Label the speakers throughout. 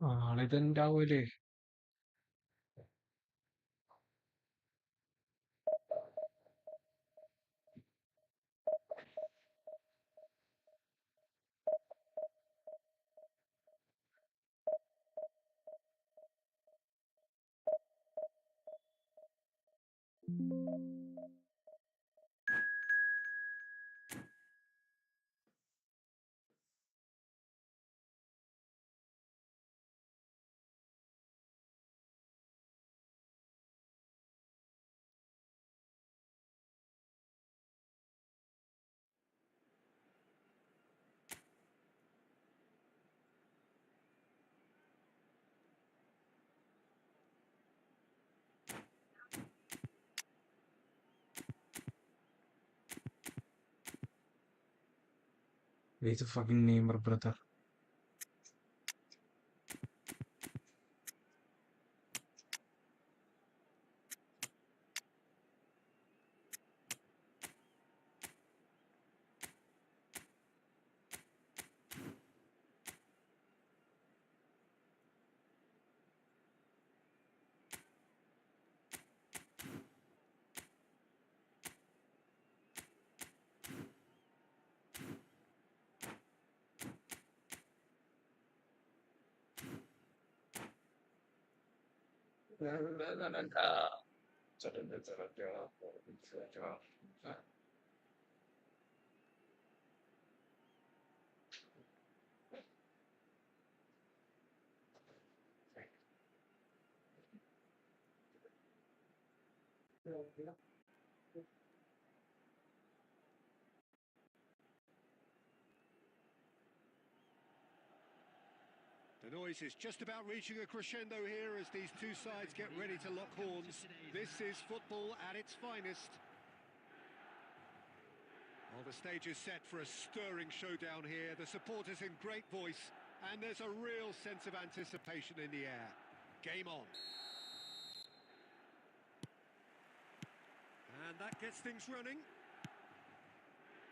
Speaker 1: ആളിതെന്താവൂലേ? He's a fucking namer, brother.
Speaker 2: The noise is just about reaching a crescendo here as these two sides get ready to lock horns. This is football at its finest. Well, the stage is set for a stirring showdown here. The supporters in great voice, and there's a real sense of anticipation in the air. Game on. And that gets things running.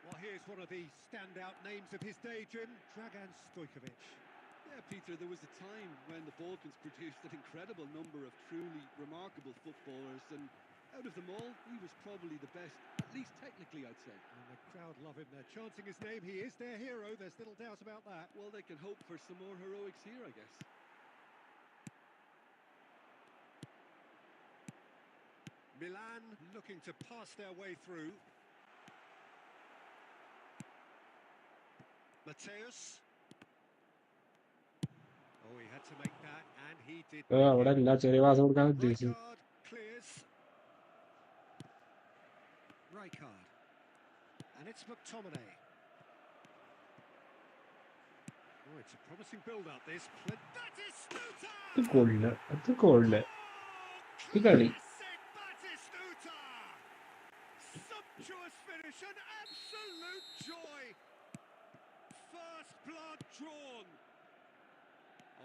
Speaker 2: Well, here's one of the standout names of his day, Jim, Dragan Stojkovic.
Speaker 3: Yeah, Peter, there was a time when the Balkans produced an incredible number of truly remarkable footballers, and out of them all, he was probably the best, at least technically, I'd say.
Speaker 2: And the crowd love him. They're chanting his name. He is their hero. There's little doubt about that.
Speaker 3: Well, they can hope for some more heroics here, I guess.
Speaker 2: Milan looking to pass their way through. Mateus. Oh, he had to make that, and he did make
Speaker 1: അവിടെ
Speaker 2: it.
Speaker 1: എല്ലാ ചെറിയ pass കൊടുക്കാൻ ഉദ്ദേശിച്ചു.
Speaker 2: Rijkaard clears. Rijkaard. And it's McTominay. Oh, it's a promising build-up, this. Batistuta!
Speaker 1: അത് കൊള്ള, അത് കൊള്ള. ഇത് കളി.
Speaker 2: Classic Batistuta! Sumptuous finish, an absolute joy. First blood drawn.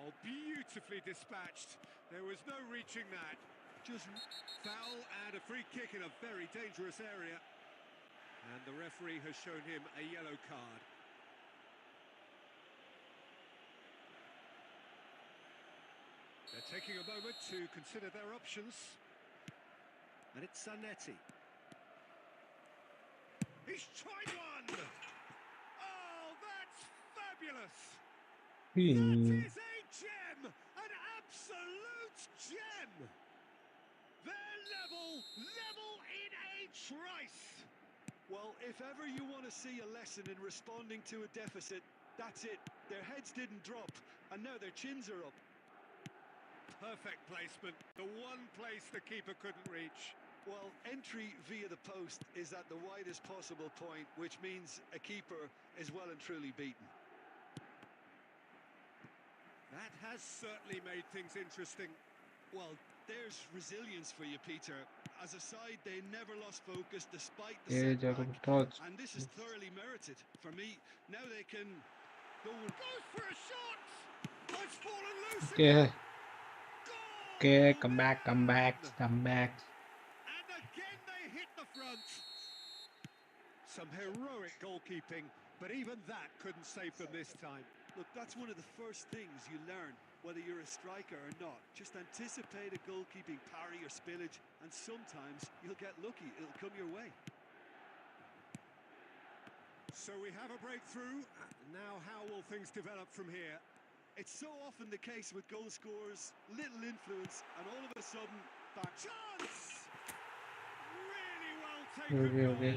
Speaker 2: Oh, beautifully dispatched. There was no reaching that. Just foul and a free kick in a very dangerous area. And the referee has shown him a yellow card. They're taking a moment to consider their options. And it's Zanetti. He's tried one! Oh, that's fabulous! That is a gem! An absolute gem! They're level in a trice!
Speaker 3: Well, if ever you want to see a lesson in responding to a deficit, that's it. Their heads didn't drop, and now their chins are up.
Speaker 2: Perfect placement, the one place the keeper couldn't reach.
Speaker 3: Well, entry via the post is at the widest possible point, which means a keeper is well and truly beaten.
Speaker 2: That has certainly made things interesting.
Speaker 3: Well, there's resilience for you, Peter. As a side, they never lost focus despite the setback, and this is thoroughly merited. For me, now they can go and...
Speaker 2: Goes for a shot! Oh, it's fallen loose
Speaker 1: Okay.
Speaker 2: again!
Speaker 1: Okay, come back.
Speaker 2: And again they hit the front. Some heroic goalkeeping, but even that couldn't save them this time.
Speaker 3: Look, that's one of the first things you learn. whether you're a striker or not. Just anticipate a goalkeeping parry or spillage, and sometimes you'll get lucky. It'll come your way.
Speaker 2: So we have a breakthrough. Now how will things develop from here?
Speaker 3: It's so often the case with goal scorers, little influence, and all of a sudden, back.
Speaker 2: Chance! Really well
Speaker 1: Okay,
Speaker 2: taken
Speaker 1: okay,
Speaker 2: goal.
Speaker 1: okay.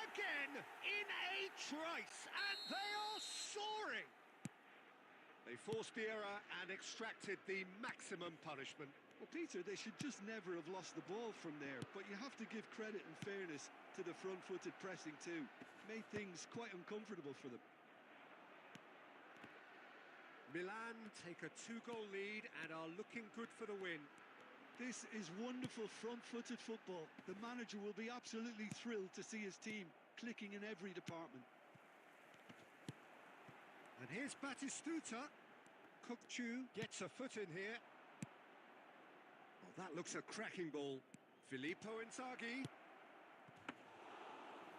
Speaker 2: Again, in a trice, and they are soaring. They forced the error and extracted the maximum punishment.
Speaker 3: Well, Peter, they should just never have lost the ball from there, but you have to give credit and fairness to the front-footed pressing too. Made things quite uncomfortable for them.
Speaker 2: Milan take a 2-goal lead and are looking good for the win.
Speaker 3: This is wonderful front-footed football. The manager will be absolutely thrilled to see his team clicking in every department.
Speaker 2: And here's Batistuta. Kukchu gets a foot in here. Oh, that looks a cracking ball. Filippo Inzaghi.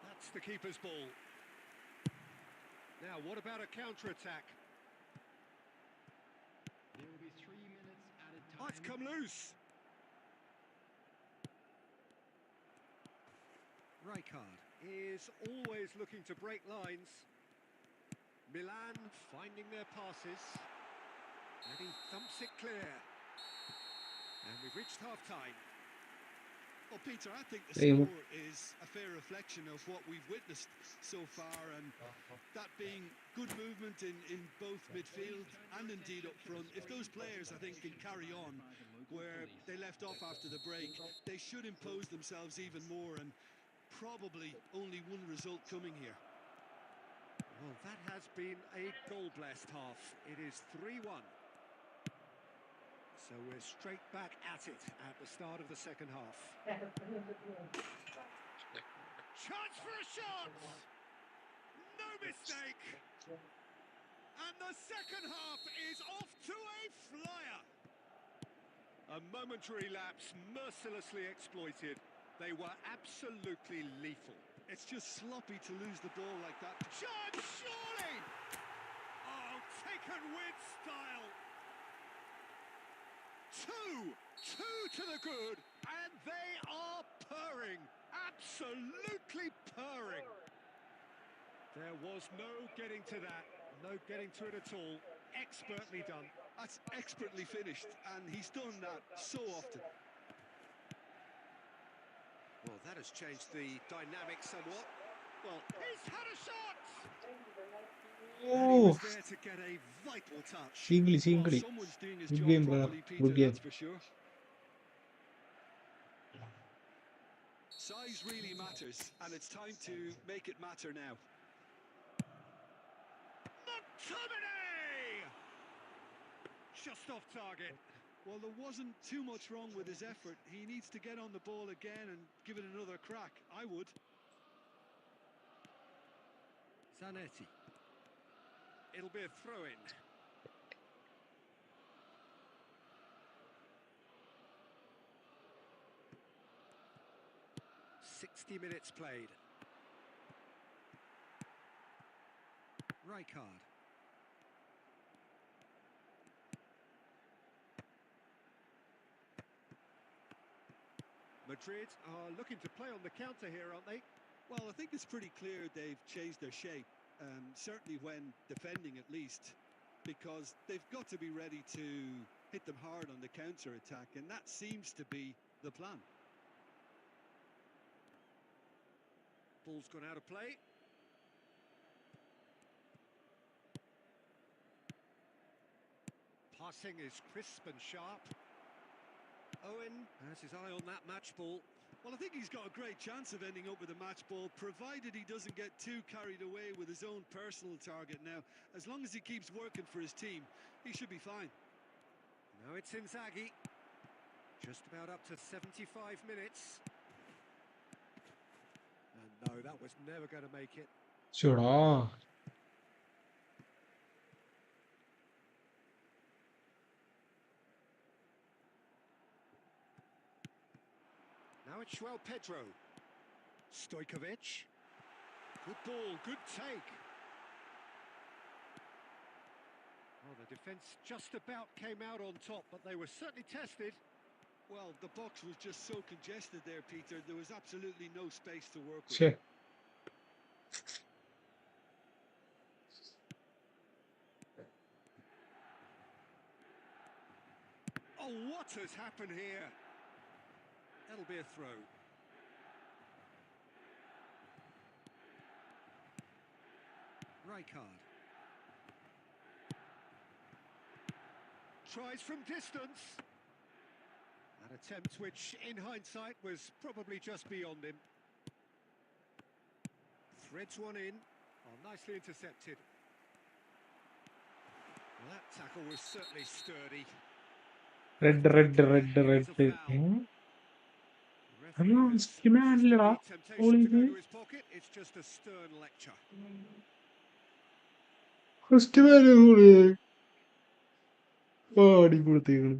Speaker 2: That's the keeper's ball. Now, what about a counter-attack?
Speaker 4: There will be 3 minutes added time.
Speaker 2: Oh, it's come loose. Rijkaard is always looking to break lines. Milan finding their passes. And he thumps it clear. And we've reached half-time.
Speaker 3: Well, Peter, I think the
Speaker 1: Hey,
Speaker 3: score is a fair reflection of what we've witnessed so far, and that being good movement in both midfield and indeed up front. If those players, I think, can carry on where they left off after the break, they should impose themselves even more, and probably only one result coming here.
Speaker 2: Well, that has been a goal-blessed half. It is 3-1. So we're straight back at it at the start of the second half. Chance for a shot! No mistake! And the second half is off to a flyer! A momentary lapse mercilessly exploited. They were absolutely lethal.
Speaker 3: It's just sloppy to lose the ball like that.
Speaker 2: Chance, surely! Oh, taken with style! Two to the good, and they are purring, absolutely purring. There was no getting to that, no getting to it at all. Expertly done.
Speaker 3: That's expertly finished, and he's done that so often.
Speaker 2: Well, that has changed the dynamic somewhat. Well, he's had a shot! And he
Speaker 1: Oh,
Speaker 2: was there to get a vital touch.
Speaker 1: singly,
Speaker 3: Well,
Speaker 1: singly.
Speaker 3: someone's doing his
Speaker 1: Good
Speaker 3: job
Speaker 1: game, brother.
Speaker 3: properly, Peter,
Speaker 1: Good game.
Speaker 3: that's for sure. Size really matters, and it's time to make it matter now.
Speaker 2: McTominay! Just off target.
Speaker 3: Well, there wasn't too much wrong with his effort. He needs to get on the ball again and give it another crack. I would.
Speaker 2: Zanetti. It'll be a throw-in. "60 minutes played. Rijkaard. Madrid are looking to play on the counter here, aren't they?
Speaker 3: Well, I think it's pretty clear they've changed their shape, certainly when defending at least, because they've got to be ready to hit them hard on the counter-attack, and that seems to be the plan.
Speaker 2: Ball's gone out of play. Passing is crisp and sharp. Owen has his eye on that match ball.
Speaker 3: Well, I think he's got a great chance of ending up with a match ball, provided he doesn't get too carried away with his own personal target now. As long as he keeps working for his team, he should be fine.
Speaker 2: Now it's Inzaghi. Just about up to 75 minutes. And no, that was never going to make it.
Speaker 1: Sure.
Speaker 2: Now it's João Pedro. Stojkovic. Good ball, good take. Oh, the The defence just about came out on top, but they were certainly tested.
Speaker 3: Well, the box was just so congested there, Peter. There was absolutely no space to work with.
Speaker 1: ഛേ
Speaker 2: Oh, what has happened here? That'll be a throw. Rijkaard. Tries from distance. An attempt which, in hindsight, was probably just beyond him. Threads one in. Oh, nicely intercepted. Well, that tackle was certainly sturdy.
Speaker 1: Red red red red അയ്യോ സ്കിമാനില്ലടാ ഓളിത് സ്കിമാന് അടിപൊളിത്തേക്കണ്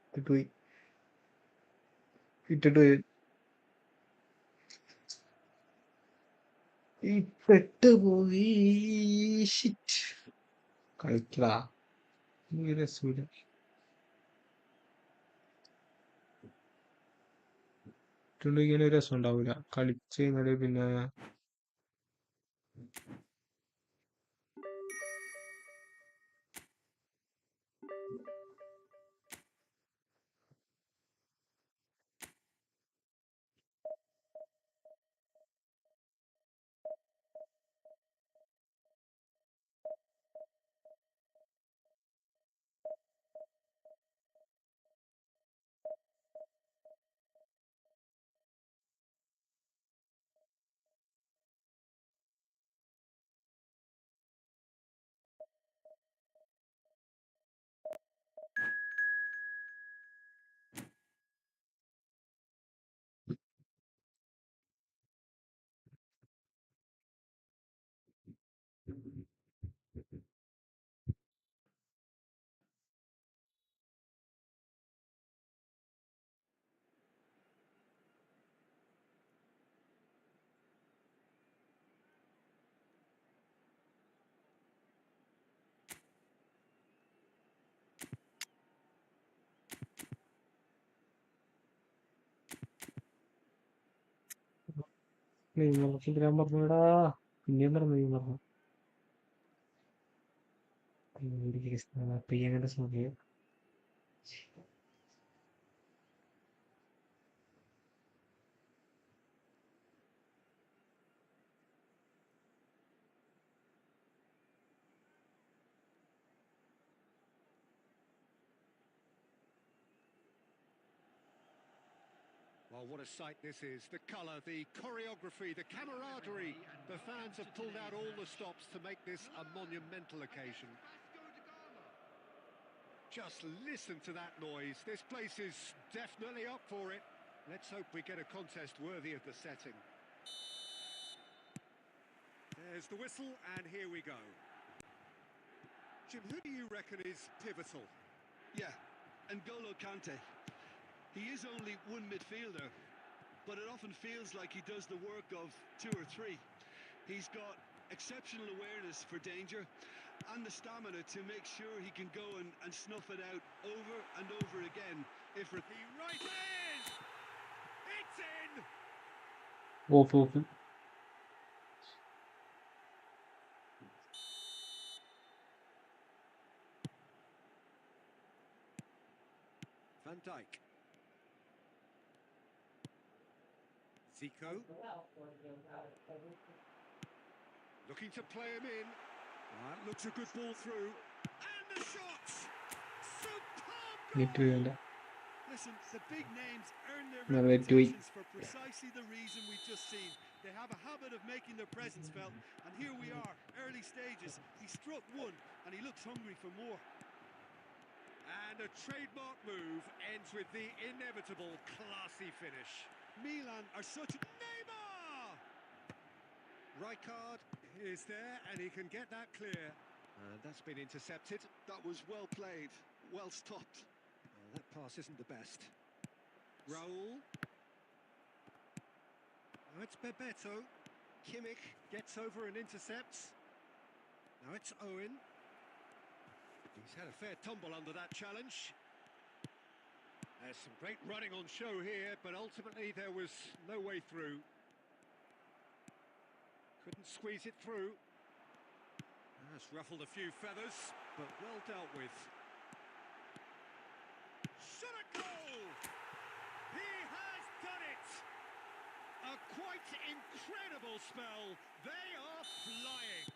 Speaker 1: ഇട്ടിട്ട് പോയി ഇട്ടിട്ട് പോയി ഇട്ടിട്ട് പോയി shit കളിക്കടാ രസമില്ല ഇങ്ങനെ ഒരു രസം ഉണ്ടാവൂല കളിച്ച് കഴിഞ്ഞാല് പിന്നെ നെയ്മർക്ക് ഞാൻ പറഞ്ഞടാ പിന്നെയും പറഞ്ഞു നെയ്മർ പയ്യങ്ങളുടെ സമയം
Speaker 2: Well, what a sight this is. The colour, the choreography, the camaraderie. The fans have pulled out all the stops to make this a monumental occasion. Just listen to that noise. This place is definitely up for it. Let's hope we get a contest worthy of the setting. There's the whistle, and here we go. Jim, who do you reckon is pivotal?
Speaker 3: Yeah, N'Golo Kante. He is only one midfielder, but it often feels like he does the work of two or three. He's got exceptional awareness for danger and the stamina to make sure he can go and snuff it out over and over again. If
Speaker 2: He right is! It's in!
Speaker 1: Of
Speaker 2: Van Dijk. Zico. Looking to play him in. That looks a good ball through. And the shot! Superb
Speaker 1: net
Speaker 2: goal!
Speaker 1: വേണ്ട
Speaker 3: Listen, the big names earn their
Speaker 1: No, they do it.
Speaker 3: reputations for precisely the reason we've just seen. They have a habit of making their presence felt, and here we are, early stages. He struck one, and he looks hungry for more.
Speaker 2: And a trademark move ends with the inevitable classy finish.
Speaker 3: Milan are such a...
Speaker 2: Neymar! Rijkaard is there, and he can get that clear. And that's been intercepted.
Speaker 3: That was well played, well stopped.
Speaker 2: That pass isn't the best. Raul. Oh, it's Bebeto. Kimmich gets over and intercepts. Now it's Owen. He's had a fair tumble under that challenge. There's some great running on show here, but ultimately there was no way through. Couldn't squeeze it through. That's ruffled a few feathers, but well dealt with. Shot a goal! He has done it! A quite incredible spell. They are flying.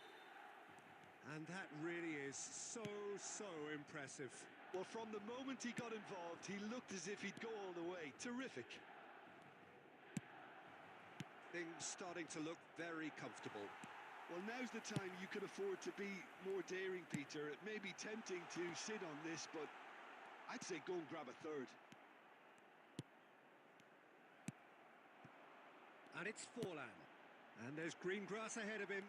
Speaker 2: And that really is so impressive.
Speaker 3: Well, from the moment he got involved, he looked as if he'd go all the way. Terrific.
Speaker 2: Things starting to look very comfortable.
Speaker 3: Well, now's the time you can afford to be more daring, Peter. It may be tempting to sit on this, but I'd say go and grab a third.
Speaker 2: And it's Forlan. And there's green grass ahead of him.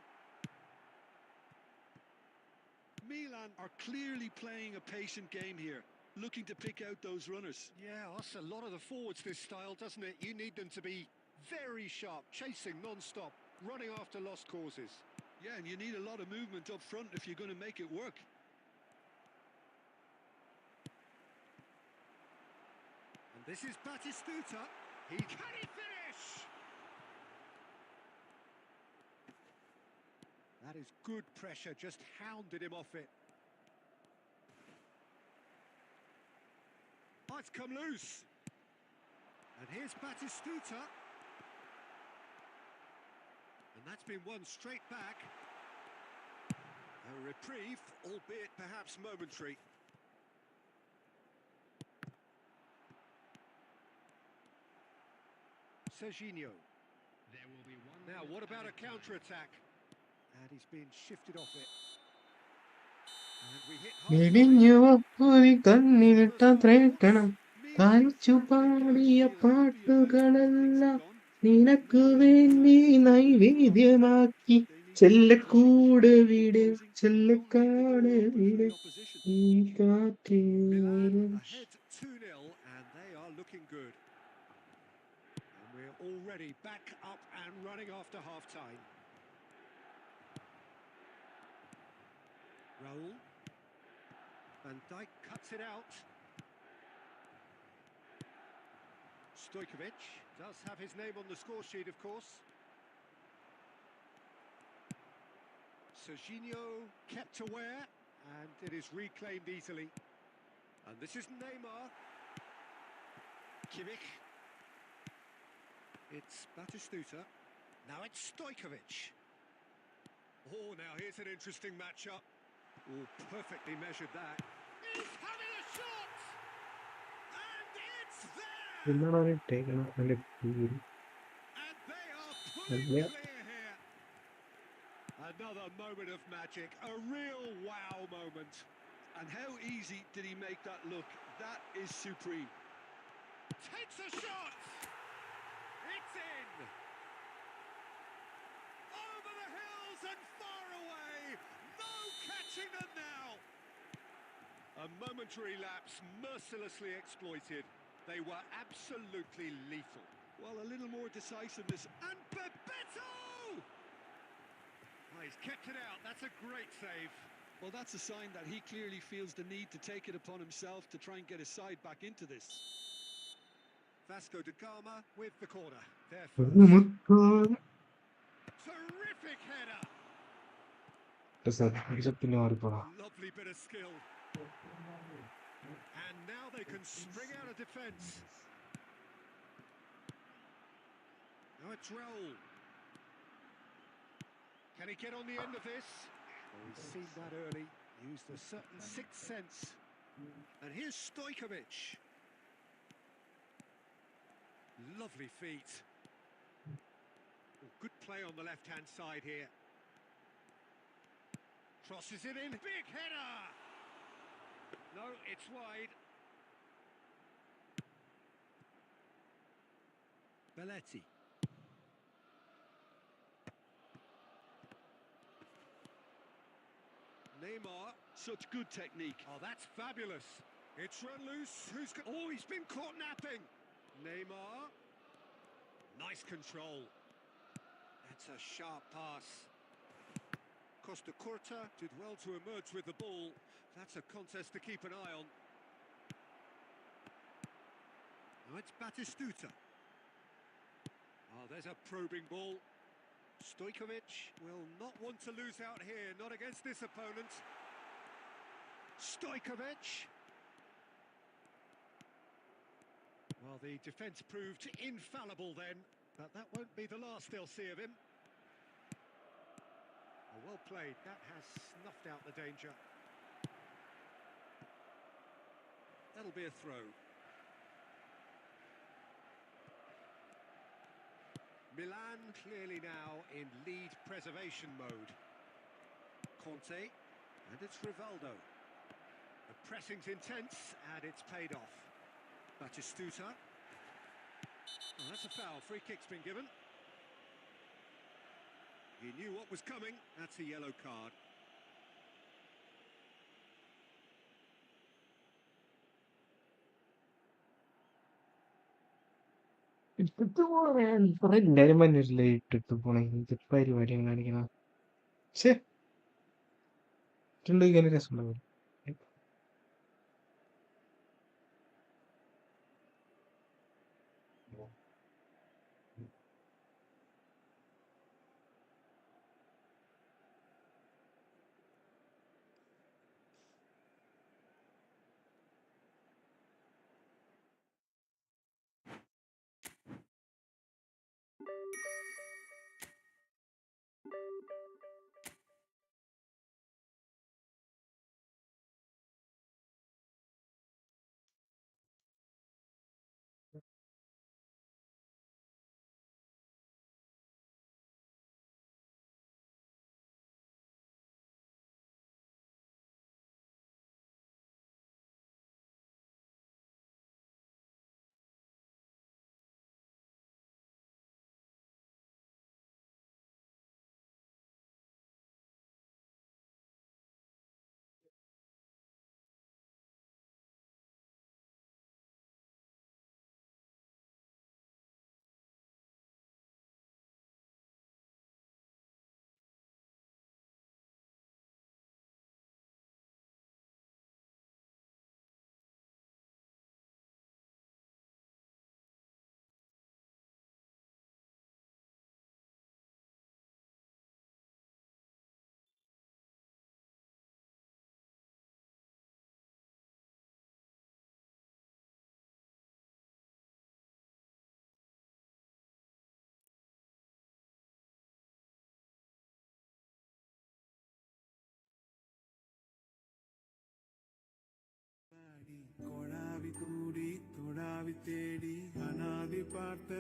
Speaker 3: Milan are clearly playing a patient game here, looking to pick out those runners.
Speaker 2: Yeah, that's a lot of the forwards, this style, doesn't it? You need them to be very sharp, chasing non-stop, running after lost causes.
Speaker 3: Yeah, and you need a lot of movement up front if you're going to make it work.
Speaker 2: And this is Batistuta. Can he finish? That is good pressure, just hounded him off it. Oh, it's come loose. And here's Batistuta. And that's been won straight back. A reprieve, albeit perhaps momentary. Serginho.
Speaker 4: There will be one.
Speaker 2: Now, what about a
Speaker 4: added time.
Speaker 2: counter-attack? And he's been shifted off it. And we hit
Speaker 1: ഇടിഞ്ഞു ഒരു കണ്ണിനിട്ട ത്രേട്ടണം
Speaker 3: Milan
Speaker 1: തനിച്ചു
Speaker 3: certainly don't
Speaker 1: പാടിയ
Speaker 3: feel happy about how things
Speaker 1: പാട്ടുകളെല്ലാം
Speaker 3: have gone.
Speaker 1: നിനക്കു
Speaker 3: Now is the
Speaker 1: വേണ്ടി
Speaker 3: time to
Speaker 1: നൈവേദ്യമാക്കി
Speaker 3: they need to keep pushing,
Speaker 1: ചെല്ലക്കൂട്
Speaker 3: keep
Speaker 1: വീട്
Speaker 3: imposing, don't leave the
Speaker 1: ചെല്ലക്കാട്
Speaker 3: door open for
Speaker 1: വീട്
Speaker 3: the opposition.
Speaker 1: ഈ കാറ്റിൽ
Speaker 2: Milan ahead 2-0, and they are looking good. And we're already back up and running after half-time. Raul. Van Dijk cuts it out. Stojkovic does have his name on the score sheet, of course. Serginho kept aware, and it is reclaimed easily. And this is Neymar. Kimmich. It's Batistuta. Now it's Stojkovic. Oh, now here's an interesting matchup. Oh, perfectly measured that. He's having a shot! And it's there!
Speaker 1: എന്താണ് ടേക്കണം അതിന്റെ പേര്
Speaker 2: And they are pulling
Speaker 1: അല്ല
Speaker 2: clear here. Another moment of magic, a real wow moment.
Speaker 3: And how easy did he make that look? That is supreme.
Speaker 2: Takes a shot! It's in! Over the hills and far away! No catching them now! A momentary lapse mercilessly exploited. They were absolutely lethal.
Speaker 3: Well, a little more decisiveness.
Speaker 2: And Bebeto! Oh, he's kept it out. That's a great save.
Speaker 3: Well, that's a sign that he clearly feels the need to take it upon himself to try and get his side back into this.
Speaker 2: Vasco da Gama with the corner. There first. Terrific header.
Speaker 1: പിന്നെ മാറിപ്പോടാ
Speaker 2: Lovely bit of skill. And now they can spring out of defence. Now it's Raul. Can he get on the end of this? Oh, he's seen that early. Used a certain sixth sense. And here's Stojkovic. Lovely feet. Oh, good play on the left-hand side here. Crosses it in. Big header! No, it's wide. Belletti. Neymar.
Speaker 3: Such good technique.
Speaker 2: Oh, that's fabulous. It's run loose. Oh, he's been caught napping. Neymar. Nice control. That's a sharp pass. Costa Curta did well to emerge with the ball. That's a contest to keep an eye on. Now it's Batistuta. Oh, there's a probing ball. Stojkovic will not want to lose out here, not against this opponent. Stojkovic. Well, the defence proved infallible then, but that won't be the last they'll see of him. Oh, well played, that has snuffed out the danger. That'll be a throw. Milan clearly now in lead preservation mode. Conte, and it's Rivaldo. The pressing's intense, and it's paid off. Batistuta. Oh, that's a foul. Free kick's been given. He knew what was coming. That's a yellow card.
Speaker 1: ഇട്ടിട്ട് പോണേ കുറെ എല്ലാരും പറഞ്ഞിട്ടില്ലേ ഇട്ടിട്ട് പോണേ ഇത് പരിപാടിയും കാണിക്കണം ശേ ഇങ്ങനെ രസമുണ്ടാവില്ല
Speaker 5: கொடாவி கூடி தொடாவி தேடி அனாதி பார்த்த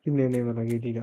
Speaker 1: പിന്നെ കേട്ടില്ല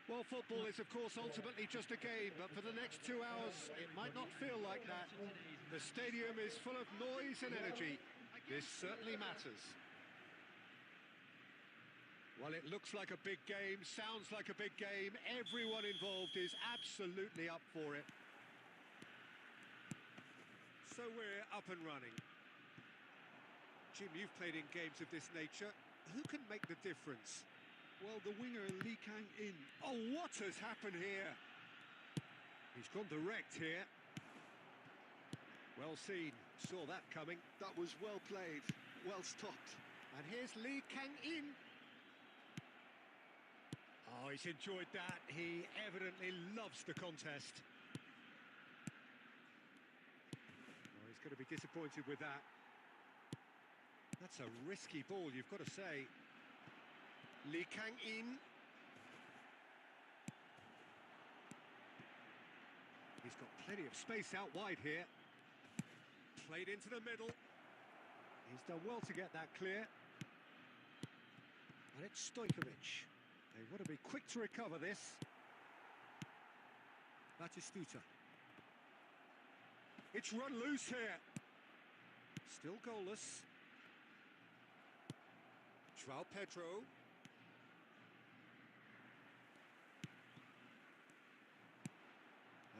Speaker 2: Well, football is, of course, ultimately just a game, but for the next 2 hours, it might not feel like that. The stadium is full of noise and energy. This certainly matters. Well, it looks like a big game, sounds like a big game. Everyone involved is absolutely up for it. So we're up and running. Jim, you've played in games of this nature. Who can make the difference?
Speaker 3: Well, the winger Lee Kang-in.
Speaker 2: Oh, what has happened here? He's gone direct here. Well seen, saw that coming.
Speaker 3: That was well played, well stopped.
Speaker 2: And here's Lee Kang-in. Oh, he's enjoyed that. He evidently loves the contest. Oh, he's going to be disappointed with that. That's a risky ball, you've got to say. Lee Kang-in. He's got plenty of space out wide here. Played into the middle. He's done well to get that clear. And it's Stojkovic. They want to be quick to recover this. Batistuta. It's run loose here. Still goalless. João Pedro.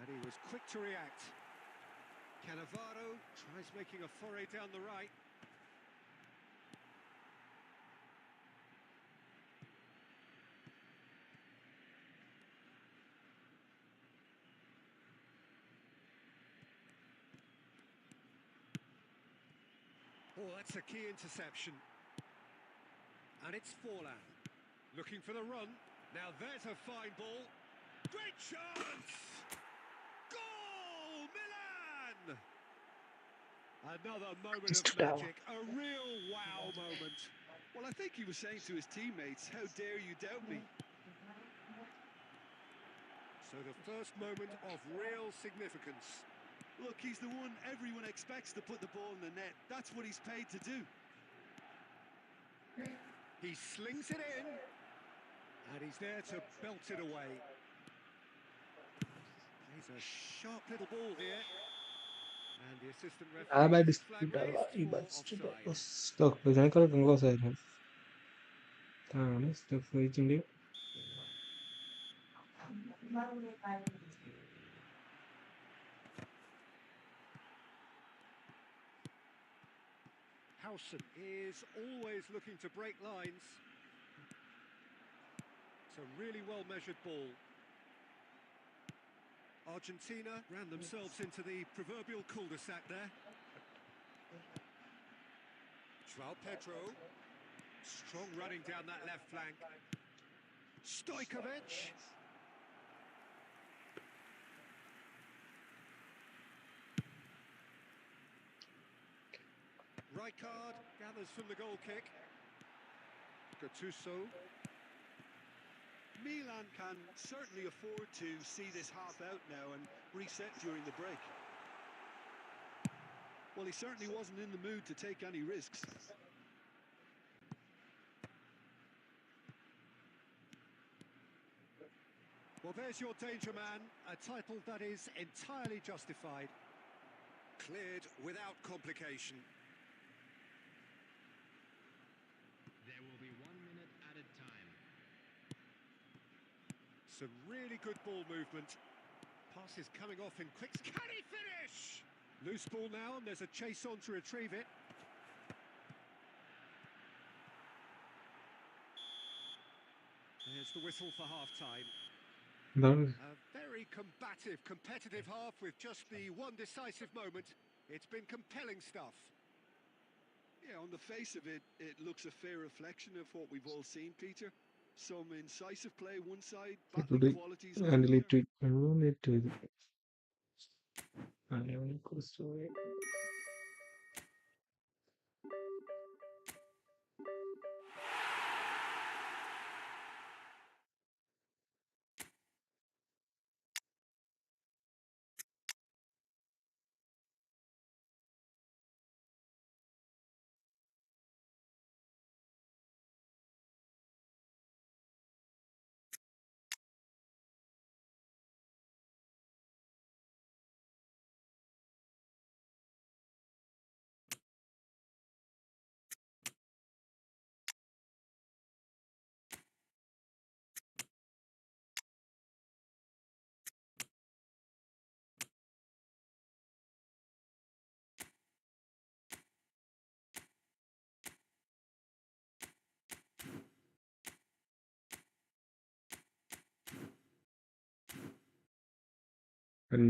Speaker 2: And he was quick to react. Cannavaro tries making a foray down the right. Oh, that's a key interception. And it's Forlan. Looking for the run. Now there's a fine ball. Great chance! Goal! Milan! Another moment of magic. A real wow moment.
Speaker 3: Well, I think he was saying to his teammates, how dare you doubt me?
Speaker 2: So the first moment of real significance.
Speaker 3: Look, he's the one everyone expects to put the ball in the net. That's what he's paid to do.
Speaker 2: He slings it in. And he's there to belt it away. Plays a sharp little ball here. And the assistant referee has flag raised for offside.
Speaker 1: Stock ഇതിനേക്കാൾ close ആയിരുന്നു. ആണ് stock
Speaker 2: Howson is always looking to break lines. It's a really well-measured ball. Argentina ran themselves into the proverbial cul-de-sac there. João Pedro. Strong running down that left flank. Stojkovic. Rijkaard gathers from the goal kick. Gattuso.
Speaker 3: Milan can certainly afford to see this half out now and reset during the break. Well, he certainly wasn't in the mood to take any risks.
Speaker 2: Well, there's your danger man, a title that is entirely justified. Cleared without complication.
Speaker 4: There will be 1 minute added time.
Speaker 2: Some really good ball movement. Pass is coming off in quick. Can he finish? Loose ball now, and there's a chase on to retrieve it. There's the whistle for half-time. A very combative, competitive half with just the one decisive moment. It's been compelling stuff.
Speaker 3: Yeah, on the face of it, it looks a fair reflection of what we've all seen, Peter. Some incisive play one side, battling qualities on the
Speaker 1: handle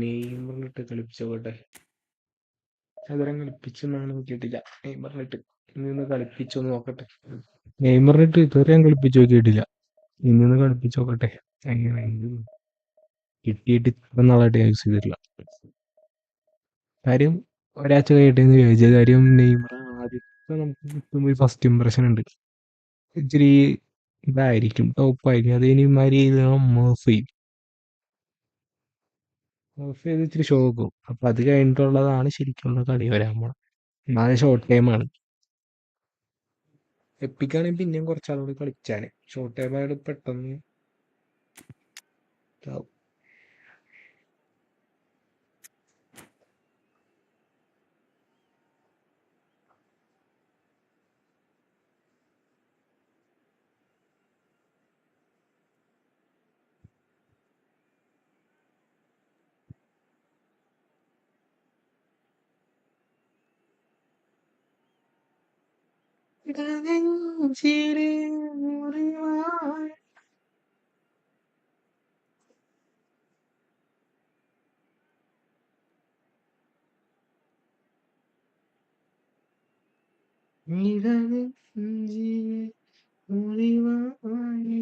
Speaker 1: നെയ്മറിനിട്ട് കളിപ്പിച്ചോട്ടെ. അതുവരെ കളിപ്പിച്ചെന്നാണ് കേട്ടില്ല. നെയ്മറിനിട്ട് ഇന്ന് കളിപ്പിച്ചൊന്ന് നോക്കട്ടെ. നെയ്മറിനിട്ട് ഇതുവരെ ഞാൻ കളിപ്പിച്ചു നോക്കിയിട്ടില്ല. ഇന്ന് കളിപ്പിച്ച് നോക്കട്ടെ. എങ്ങനെ കിട്ടിയിട്ട് ഇത്ര നാളായിട്ട് യൂസ് ചെയ്തിട്ടില്ല. കാര്യം ഒരാഴ്ച കഴിയട്ടെന്ന് ചോദിച്ച കാര്യം നെയ്മർ ആദ്യത്തെ നമുക്ക് കിട്ടുമ്പോൾ ഒരു ഫസ്റ്റ് ഇമ്പ്രഷൻ ഉണ്ട്. ഇച്ചിരി ഇതായിരിക്കും, ടോപ്പായിരിക്കും. അത് ഇനി മാതിരി മർഫ് ചെയ്ത് ഇച്ചിരി ഷോ വെക്കും. അപ്പം അത് കഴിഞ്ഞിട്ടുള്ളതാണ് ശരിക്കുള്ള കളി വരാൻ പോണം. അത് ഷോർട്ട് ടൈമാണ്. എപ്പിക്കാണെങ്കിൽ പിന്നെയും കുറച്ചാളുകൂടി കളിച്ചാന്. ഷോർട്ട് ടൈം ആയിട്ട് പെട്ടെന്ന് ഇതാവും. ഇടനെഞ്ചിലെ മുറിവായി ഇടനെഞ്ചിലെ മുറിവായി.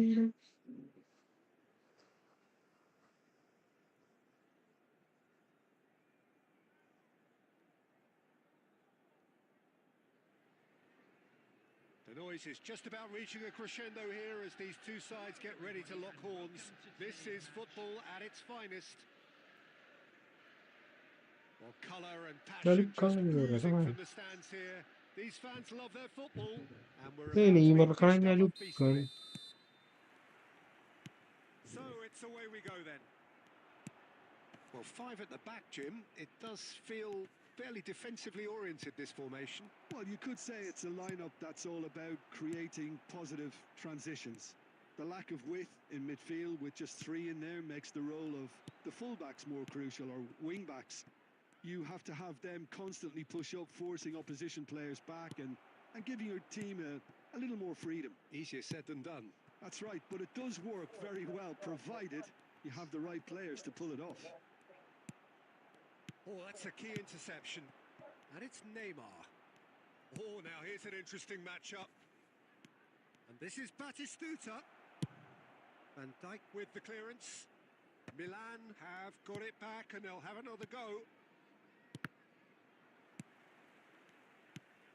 Speaker 2: The noise is just about reaching a crescendo here as these two sides get ready to lock horns. This is football at its finest. Well, colour and passion just oozing from the stands here. These fans love their football, and we're about to be dished up a feast of it. So it's away we go then. Well, five at the back, Jim. It does feel fairly defensively oriented, this formation.
Speaker 3: Well, you could say it's a lineup that's all about creating positive transitions. The lack of width in midfield with just three in there makes the role of the fullbacks more crucial, or wing-backs. You have to have them constantly push up, forcing opposition players back and giving your team a little more freedom.
Speaker 2: Easier said than done.
Speaker 3: That's right, but it does work very well, provided you have the right players to pull it off.
Speaker 2: Oh, that's a key interception. And it's Neymar. Oh, now here's an interesting matchup. And this is Batistuta. Van Dijk with the clearance. Milan have got it back and they'll have another go.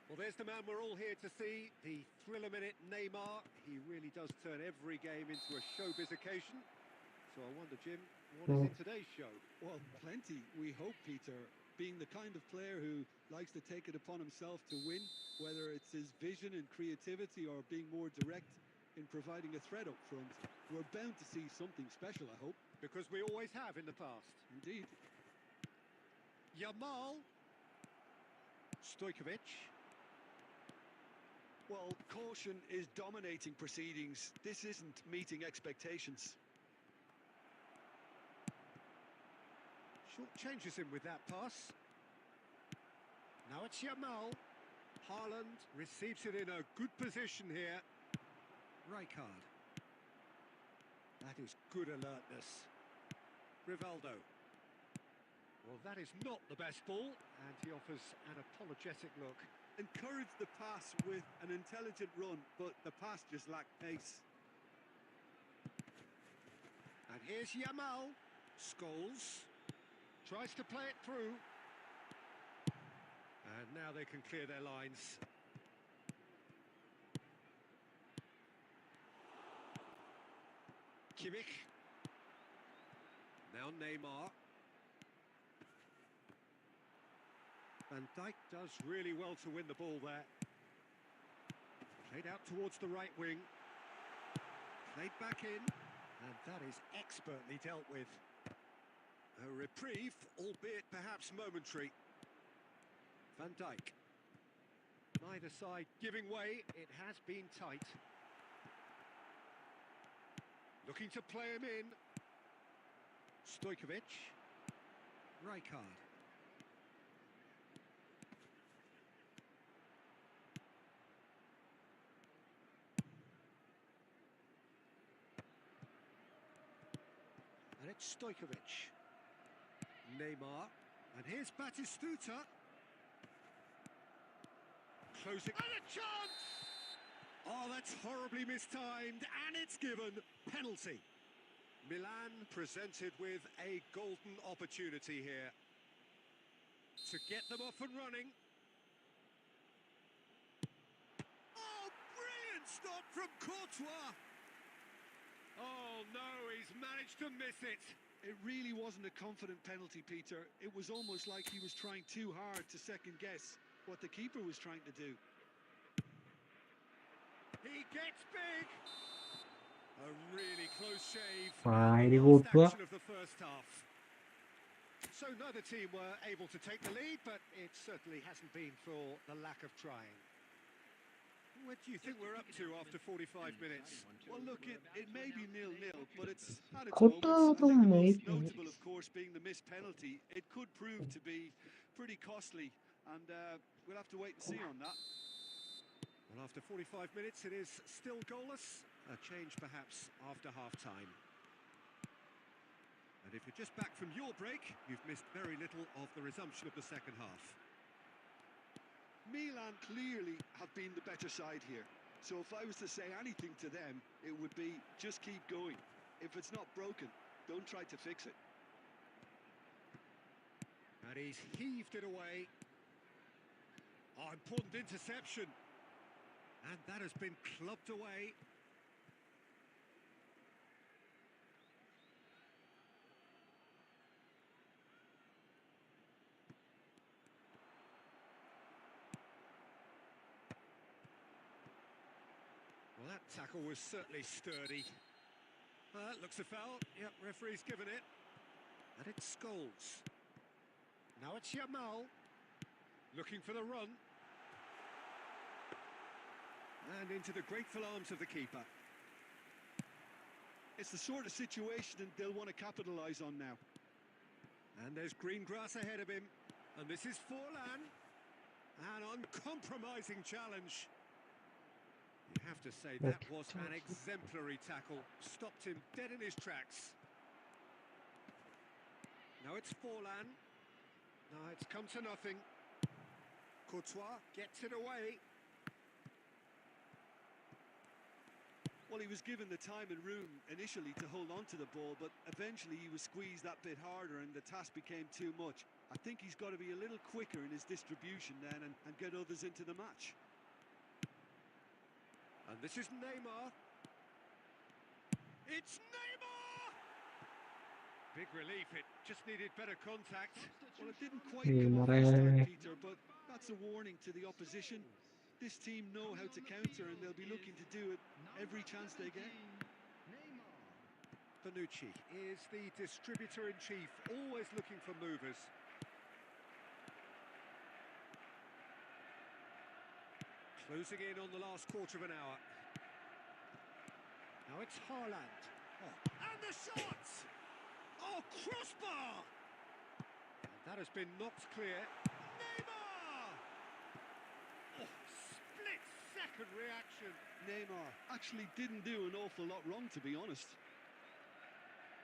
Speaker 2: Well, there's the man we're all here to see, the thriller-minute Neymar. He really does turn every game into a showbiz occasion. So I wonder, Jim, what is in today's show?
Speaker 3: Well, plenty, we hope, Peter. Being the kind of player who likes to take it upon himself to win, whether it's his vision and creativity or being more direct in providing a threat up front, we're bound to see something special, I hope.
Speaker 2: Because we always have in the past.
Speaker 3: Indeed.
Speaker 2: Yamal. Stojkovic.
Speaker 3: Well, caution is dominating proceedings. This isn't meeting expectations.
Speaker 2: Short changes him with that pass. Now it's Yamal. Haaland receives it in a good position here. Rijkaard. That is good alertness. Rivaldo. Well, that is not the best ball, and he offers an apologetic look.
Speaker 3: Encouraged the pass with an intelligent run, but the pass just lacked pace.
Speaker 2: And here's Yamal. Scholes tries to play it through. And now they can clear their lines. Kimmich. Now Neymar. Van Dijk does really well to win the ball there. Played out towards the right wing. Played back in. And that is expertly dealt with. A reprieve, albeit perhaps momentary. Van Dijk. Neither side giving way. It has been tight. Looking to play him in. Stojkovic. Rijkaard. And it's Stojkovic. Neymar. And here's Batistuta. Closing. And a chance! Oh, that's horribly mistimed, and it's given. Penalty. Milan presented with a golden opportunity here to get them off and running. Oh, brilliant stop from Courtois. Oh no, he's managed to miss it.
Speaker 3: It really wasn't a confident penalty, Peter. It was almost like he was trying too hard to second guess what the keeper was trying to do.
Speaker 2: He gets big. A really close shave.
Speaker 1: Fine,
Speaker 2: Last
Speaker 1: Courtois.
Speaker 2: action of the first half. So neither team were able to take the lead, but it certainly hasn't been for the lack of trying. What do you think we're up to after 45 minutes?
Speaker 3: Well, look, it may be 0-0, but it's had its
Speaker 1: Courtois
Speaker 3: moments. I think the most
Speaker 1: don't
Speaker 3: notable, of course, being the missed penalty. It could prove to be pretty costly, and we'll have to wait and see on that.
Speaker 2: Well, after 45 minutes, it is still goalless. A change, perhaps, after half-time. And if you're just back from your break, you've missed very little of the resumption of the second half.
Speaker 3: Milan clearly have been the better side here. So if I was to say anything to them, it would be just keep going. If it's not broken, don't try to fix it.
Speaker 2: And he's heaved it away. Oh, important interception. And that has been clubbed away. Well, that tackle was certainly sturdy. Looks a foul. Yep, referee's given it. And it's Scholes. Now it's Yamal. Looking for the run. And into the grateful arms of the keeper.
Speaker 3: It's the sort of situation they'll want to capitalise on now.
Speaker 2: And there's green grass ahead of him. And this is Forlan. An uncompromising challenge. You have to say that was an exemplary tackle. Stopped him dead in his tracks. Now it's Forlan. Now it's come to nothing. Courtois gets it away.
Speaker 3: Well, he was given the time and room initially to hold on to the ball, but eventually he was squeezed that bit harder and the task became too much. I think he's got to be a little quicker in his distribution then and get others into the match.
Speaker 2: And this is Neymar. It's Neymar! Big relief, it just needed better contact.
Speaker 3: Well, it didn't quite come off this time, Peter, but that's a warning to the opposition. This team know how to counter and they'll be looking to do it every chance they get.
Speaker 2: Bonucci is the distributor-in-chief, always looking for movers. Closing in on the last quarter of an hour. Now it's Haaland. Oh. And the shot! Oh, crossbar! And that has been knocked clear. Neymar! Oh, split-second reaction.
Speaker 3: Neymar actually didn't do an awful lot wrong, to be honest.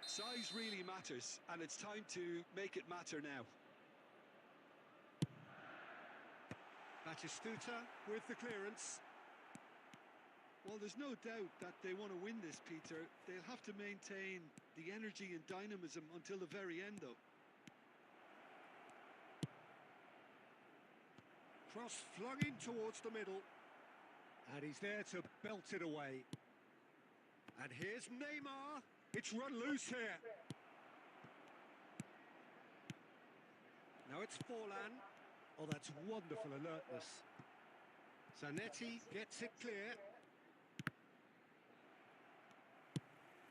Speaker 3: Size really matters, and it's time to make it matter now.
Speaker 2: Batistuta with the clearance.
Speaker 3: Well, there's no doubt that they want to win this, Peter. They'll have to maintain the energy and dynamism until the very end, though.
Speaker 2: Cross flung in towards the middle. And he's there to belt it away. And here's Neymar. It's run loose here. Now it's Forlan. Oh, that's wonderful alertness. Zanetti gets it clear.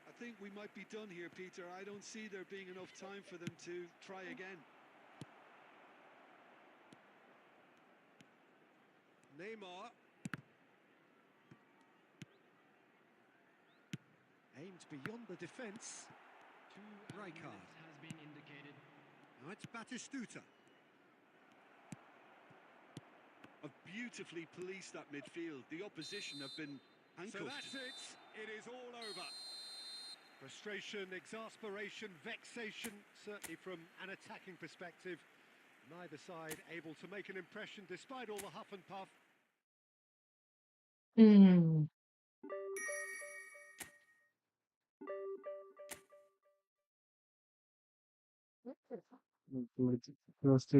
Speaker 3: I think we might be done here, Peter. I don't see there being enough time for them to try again.
Speaker 2: Neymar. Aimed beyond the defence. Rijkaard.
Speaker 4: Has been indicated.
Speaker 2: Now it's Batistuta.
Speaker 3: Have beautifully policed that midfield. The opposition have been
Speaker 2: So
Speaker 3: handcuffed.
Speaker 2: that's it. It is all over. Frustration, exasperation, vexation, certainly from an attacking perspective. Neither side able to make an impression despite all the huff and puff.
Speaker 1: First